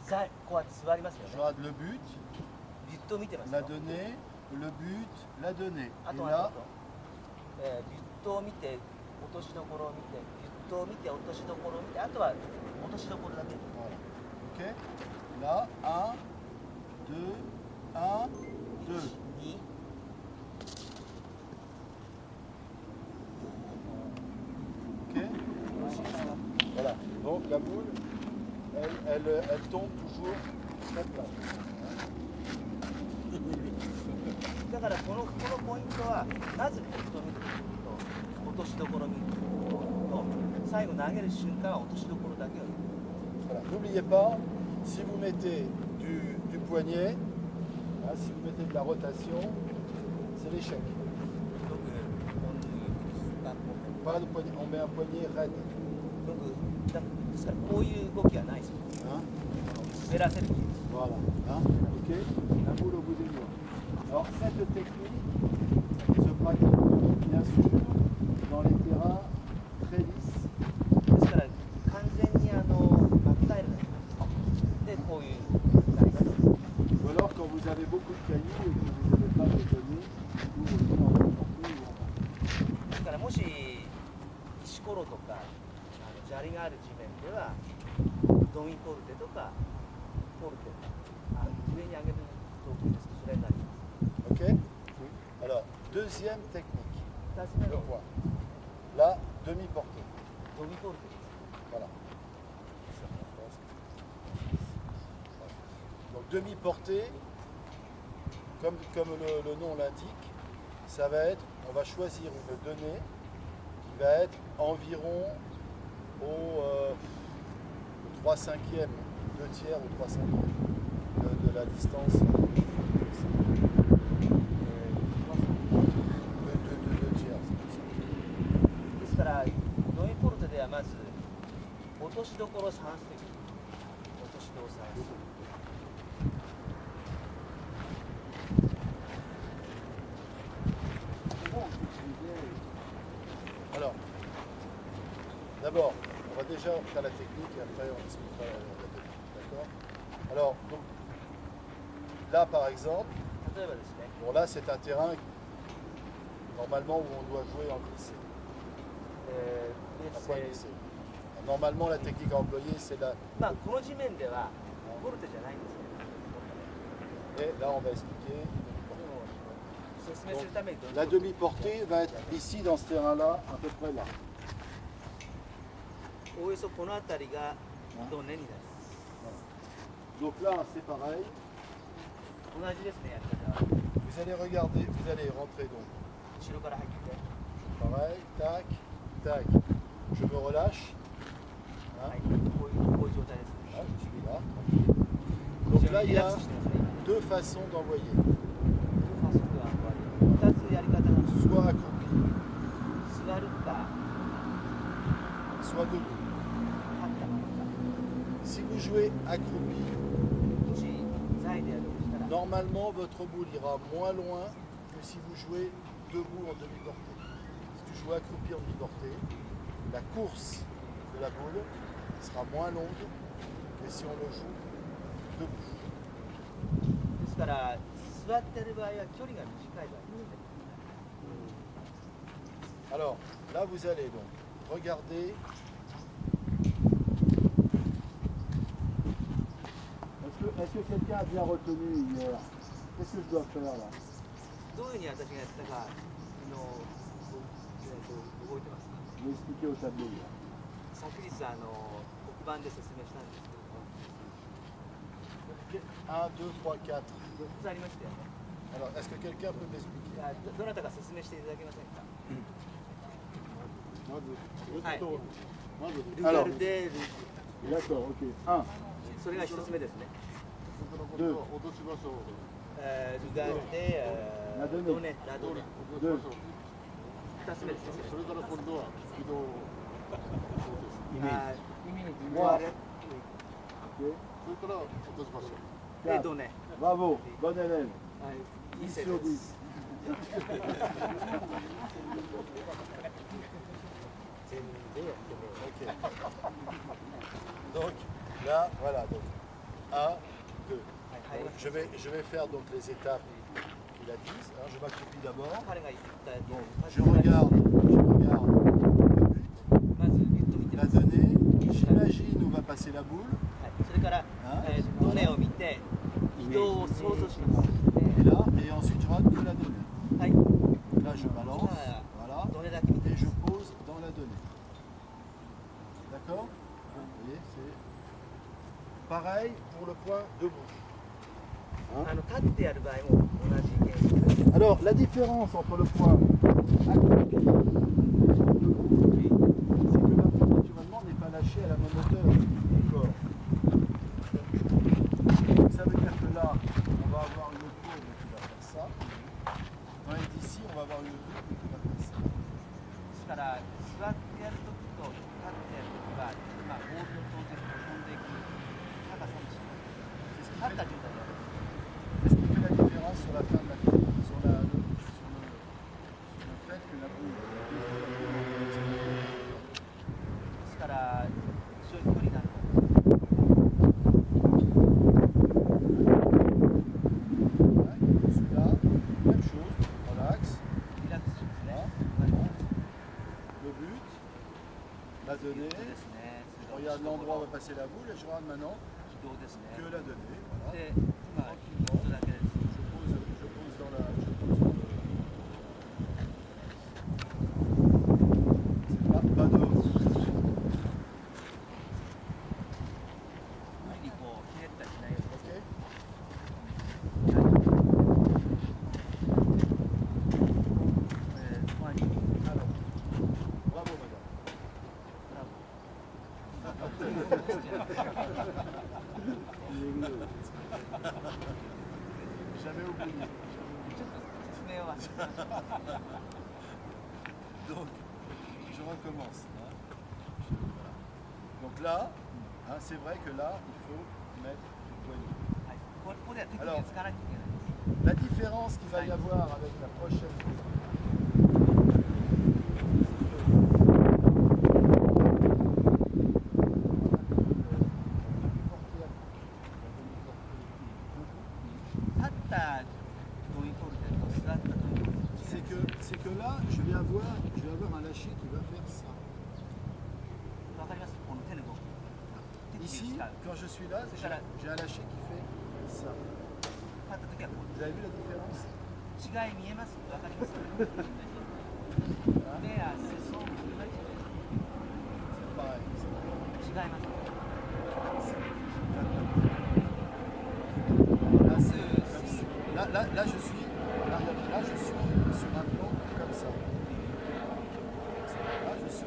Je regarde le but, la donnée, le but, la donnée. Et là, ビュットを見て落としどころを見てビュットを見て落としどころを見てあとは落としどころだけ。 ok. Là, 1, 2, 1, 2. 2 Ok. Voilà. Donc la boule, elle tombe toujours très plate. だからこのポイントはまずビュットを見ると落としどころを見ると最後投げる瞬間は落としどころだけを見る。 Voilà. N'oubliez pas, si vous mettez du poignet, hein, si vous mettez de la rotation, c'est l'échec. Pas de poignet, on met un poignet raide. ですからこういう動きはないですよ。 Hein? 滑らせる。 Voilà. Hein? Ok. La boule au bout des doigts. Alors cette technique se pratique bien sûr dans les terrains très lisses. ですから完全に真っ平らでこういう投げ方。 Ou alors quand vous avez beaucoup de cailloux et que vous n'avez pas de données, vous revenez en même temps. ですからもし石ころとか砂利がある地面ではドミポルテとかポルテ上に上げる道具ですけどそれになります。 Ok. Alors deuxième technique. 2つ目 Le の point. La demi-portée. ドミポルテです。 Voilà. Donc demi-portée, comme le nom l'indique, ça va être, on va choisir une donnée qui va être environ au 3/5e, 2 tiers ou 3/5e de la distance. De 2 tiers. ですからドミポルテではまず落としどころを探すという落としどころを探す。 Alors, d'abord, on va déjà faire la technique et après on expliquera la technique. D'accord? Alors, donc, là par exemple, 例えばですね、 bon là c'est un terrain normalement où on doit jouer en glissé. Un point glissé. Normalement la technique à employer c'est la... まあこの地面ではポルテじゃないんですけど、 Et là on va expliquer. 説明するために La demi-portée va être ici dans ce terrain-là, à peu près là. おおよそこの辺りがドネになります。 Donc là c'est pareil. 同じですね、やり方は。 Vous allez regarder, vous allez rentrer donc. 後ろから入って、 Pareil, tac, tac. Je me relâche. Hein? はい、こういう状態ですね。 Ah, je suis là. Donc là, il y a deux façons d'envoyer. 2つやり方が Soit accroupi, 座るか soit debout. 立ったま Si vous jouez accroupi, ま。もし座位でやるとしたら、 normalement votre boule ira moins loin que si vous jouez debout en demi-portée. Si tu joues accroupi en demi-portée, la course de la boule sera moins longue que si on le joue debout. ですから座ってる場合は距離が短い場合ですね。 Alors, là vous allez donc regarder. Est-ce que quelqu'un a bien retenu hier? Qu'est-ce que je dois faire là? どういうふうに私がやったか動いてますか？ Je vais expliquer au tableau hier. 昨日黒板で説明したんですけども、 1, 2, 3, 4. 4つありましたよね。 Alors, est-ce que quelqu'un peut m'expliquer? どなたか説明していただけませんか？はい。 Alors, ルガルデール、 d'accord, ok. 1, それが1つ目ですね。 2, ルガルデ、ドネ、ラドネ。 2, 2つ目ですね。それから今度はスピードをイメージ。Moi. Ok. それから落としましょう。で、 4. ドネ。 Bravo, bon élève. はい。いい 10 sur セーブで 10. す。全部やってね。 Ok. Donc, là, voilà. Donc, 1, je vais faire donc les étapes qu'il a dites. Hein, je m'accroupis d'abord. 彼が言ったように Je regarde le but, まずビット見て la ます。 donnée. J'imagine où va passer la boule. はい、それから、ドネを見て移動を想像します。 Et là, et ensuite je rate que la donnée. はい。 Là, je balance. Voilà. ドネだけ見て Et ます je pose dans la donnée. D'accord? Vous voyez, c'est pareil pour le point debout. 立ってやる場合も同じ原理です。 Alors, la différence entre le point accroupi et le accroupi, c'est que la boule, naturellement, n'est pas lâchée à la même hauteur du corps. Donc, ça veut dire que là, on va avoir une courbe qui va faire ça. Tandis qu'ici, on va avoir une courbe qui va faire ça. ですから座ってやるときと立ってやるときは、ボールの当然飛んでいく高さも違う。立った状態でやる。 Qu'est-ce qui fait la différence sur la fin de la courbe, sur le fait que la boule ですから非常に無理なの。 Celui-là, même chose, relax. リラックスしますね。 Le but, la donnée. ですね。 Je regarde l'endroit où va passer la boule et je regarde maintenant 軌道ですね。 que la donnée. Voilà. で、今ヒットだけです。 Je pose dans la. C'est pas de. 無理にこうひねったりしないように。 Ok. Alors, bravo madame. Jamais oublié. ちょっと説明は。 Donc, je recommence. Hein. Voilà. Donc là, hein, c'est vrai que là, il faut mettre du poignet. はい。ここではテクニックを使わなきゃいけないです。 La différence qu'il va y avoir avec la prochaine c'est que là, je vais avoir un lâcher qui va faire ça. わかります？この手の動き。 Ici, quand je suis là, j'ai un lâcher qui fait ça. 立った時はこう。 Vous avez vu la différence? 違い見えます？わかります？目や背相も同じ。 C'est pareil. 違います。 Là, je suis sur un plan comme ça. Là, je suis.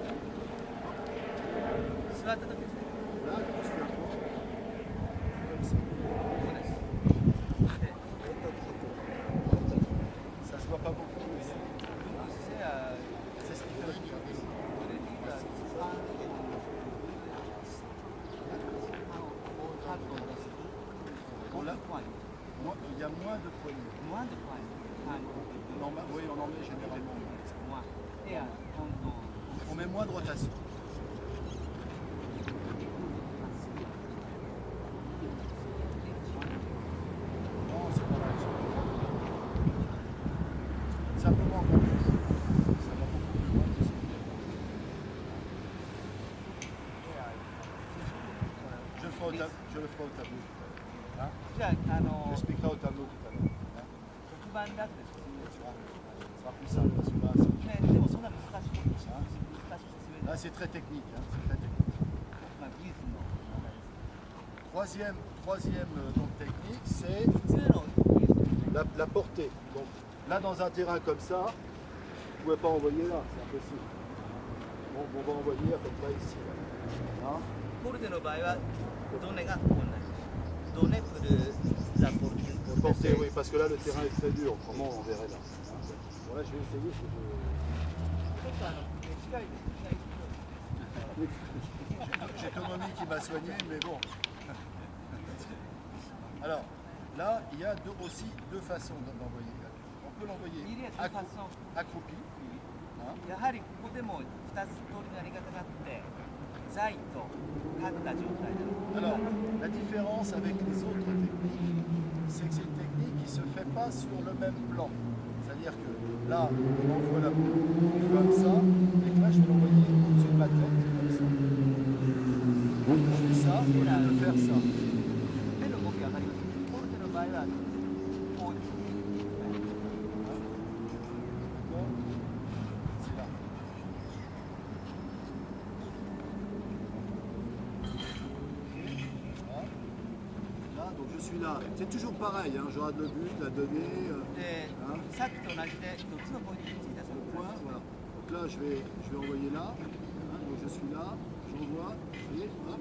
座った時ですね。 Là, je suis un plan comme ça. そうです。で、 Ça se voit pas beaucoup, mais c'est ce qui fait la différence. Bon, là, il y a moins de poignées. Oui, on en met généralement moins. On met moins de rotation. Non, c'est pas mal. Simplement quand ça va beaucoup plus loin que ça. Je le ferai au tableau tout à l'heure. Hein? じゃあ、J'expliquerai au tableau tout à l'heure. Hein? 黒板だって説明します。 Ce sera plus simple parce que là, c'est... ね、でもそんな難しいことしない。難しい説明 Là, c'est très technique. Hein? C'est très technique. まあ技術の問題です。 Troisième donc, technique, c'est 普通の技術ですね。 la portée. Donc, là, dans un terrain comme ça, vous ne pouvez pas envoyer là, c'est impossible. Bon, on va envoyer à peu près ici. Là. Hein? ポルテの場合はドネが同じ。ドネプルザポルテ。 Portée, oui, parce que là, le terrain est très dur. Autrement, on verrait là. Hein? Bon, là, je vais essayer. J'ai Tomomi qui m'a soigné, mais bon. Alors, là, il y a aussi deux façons d'envoyer. On peut l'envoyer accroupi. Hein? やはりここでも2つ通りのやり方があって、座位と立った状態で。 Alors, la différence avec les autres techniques, c'est que c'est une technique qui ne se fait pas sur le même plan. C'est-à-dire que là, on envoie la boule comme ça, et que là, je vais l'envoyer au-dessus de ma tête, comme ça. Je fais ça, au lieu de faire ça. 手の動きわかります。ポルテの場合はこうです。 C'est là. Là, donc je suis là. C'est toujours pareil, hein, je rate le but, la donnée. で、 hein, さっきと同じで4つのポイントについたそ le の point, voilà. Donc là, je vais envoyer là. hein, donc je suis là, j'envoie, vous voyez, hop.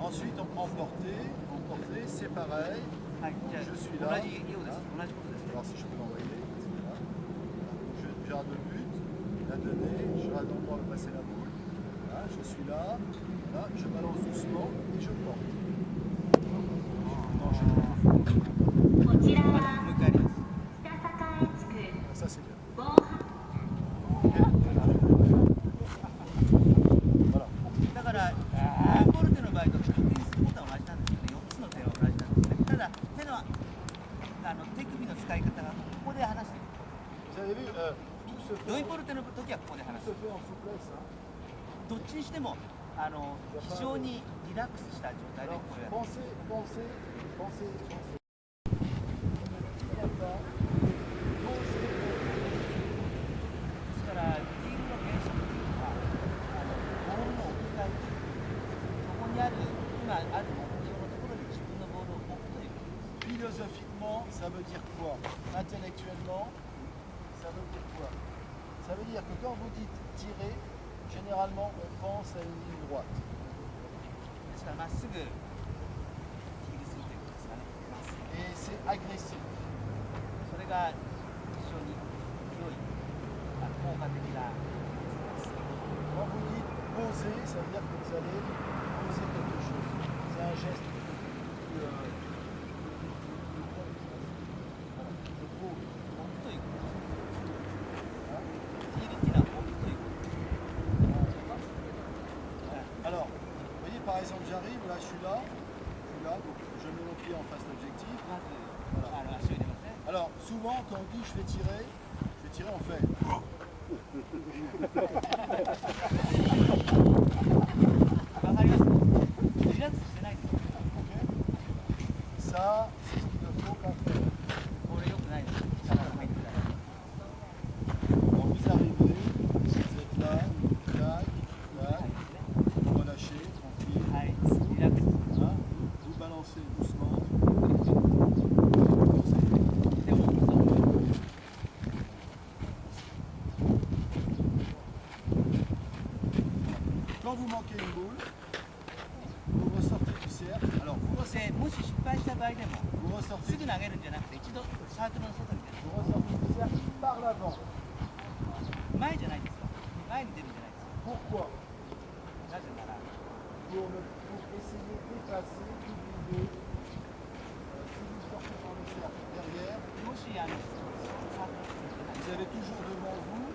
Ensuite, emporter, c'est pareil. はい、じゃあ Je suis 同 là. じようです。同じことです。 Alors si je peux l'envoyer, voilà. Je rate le but, la donnée, je rate l'endroit où passer la boule. Voilà, je suis là, là, je balance doucement et je porte. Non, je porte. こちらはもう一回やります。北栄地区 Ah, ça c'est bien. 防犯 Voilà. だからポルテの場合と確認することは同じなんですよね。4つの点は同じなんですね。ただ手の手首の使い方がここで離していく。 Vous avez vu, tout se ドイ fait, ポルテの時はここで離 tout す se。fait en souplesse. Hein. どっちにしても非常にリラックスした状態で Alors, これやる。 pensez. ですからリーグの原則というのはボールの置き換えです。そこにある今ある目標のところに自分のボールを置くということです。 Philosophiquement, ça veut dire quoi? Intellectuellement, ça veut dire quoi? Ça veut dire que quand vous dites tirer, généralement on pense à une ligne droite. ですからまっすぐヒールするということですかね。まっすぐ Et c'est agressif. それが非常に良い効果的な Quand vous dites poser, ça veut dire que vous allez poser quelque chose. C'est un geste plus, voilà, je pose. 置くということです。ヒールっていうのは置くということです。 Alors, vous voyez par exemple j'arrive, là je suis là, donc je mets mon pied en face de l'objectif. まず足を入れますね。 Alors souvent quand on dit je vais tirer, on fait. わかりますリラックスしてないです。 Ça, c'est ce qu'il ne faut pas faire. これ良くないです。力が入ってない。 Quand vous arrivez, vous êtes là, tac, tac, vous relâchez, tranquille, はい、リラックス。 hein, vous balancez doucement. でも Quand vous manquez une boule, vous ressortez du cercle. Alors vous でもし失敗した場合でも ressortez, すぐ投げるんじゃなくて一度サークルの外に出る。 vous ressortez du cercle par l'avant. 前じゃないですよ。前に出るんじゃないですよ。 Pourquoi? なぜなら Pour essayer d'effacer, d'oublier, si vous sortez par le cercle derrière, もしサークルの外に出ない vous avez toujours devant vous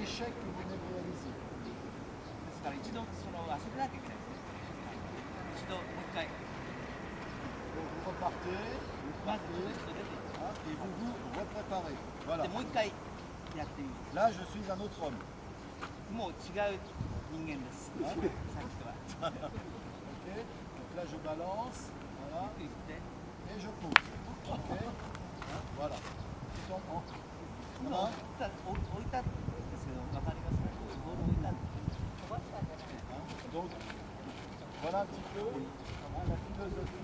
l'échec que vous venez de réaliser. ですから一度忘れなきゃいけないですね。一度もう一回 Donc vous repartez, まず一度出ていく。 hein, et vous vous repréparez. で Voilà. もう一回やってみる。 Là, je suis un autre homme. もう違う人間です。さっきとは。 Ok. Donc là, je balance, voilà, ゆっくり振って。 et je pose. Ok. Hein, voilà. Tout en- 今 Voilà. 置いたんですけど、わかりますか？ボール置いたんです。飛ばしたんじゃない。 Hein, donc, voilà un petit peu hein, la philosophie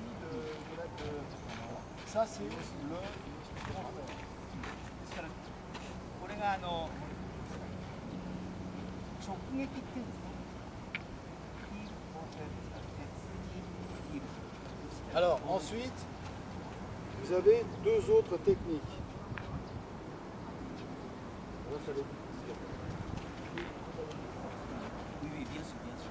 ça, c'est le transfert. ですからこれが直撃っていうんですか。ヒールフォーフェルですから鉄にヒールする。 Alors, ensuite, vous avez deux autres techniques. Là, ça va être difficile. Oui, oui, bien sûr, bien sûr.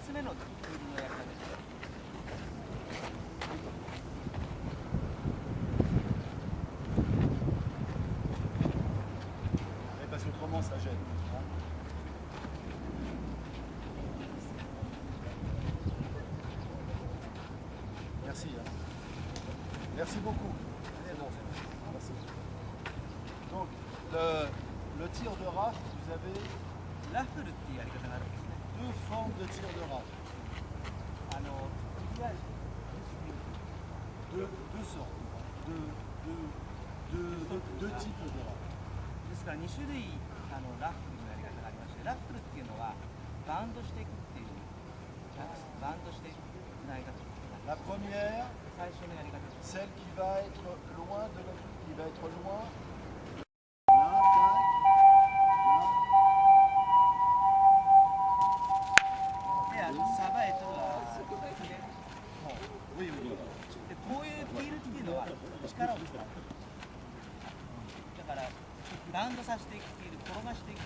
つ目のツールのやり方です。Parce qu'autrement ça gêne. Merci. Merci beaucoup. Merci. Donc, le tir de rafle, vous avez ラフルっていうやり方があるんですね。 deux formes de tir de rafle. とりあえず Deux sortes. Deux types de rafle. ですから2種類ラッフルのやり方がありまして、ラッフルっていうのはバウンドしていくっていうバウンドしていくやり方です。 La première, 最初のやり方です。 celle qui va être loin de qui va être loin. Oui, oui. でこういうピールっていうのは力を使う。だからバウンドさせていくピール、転がしていく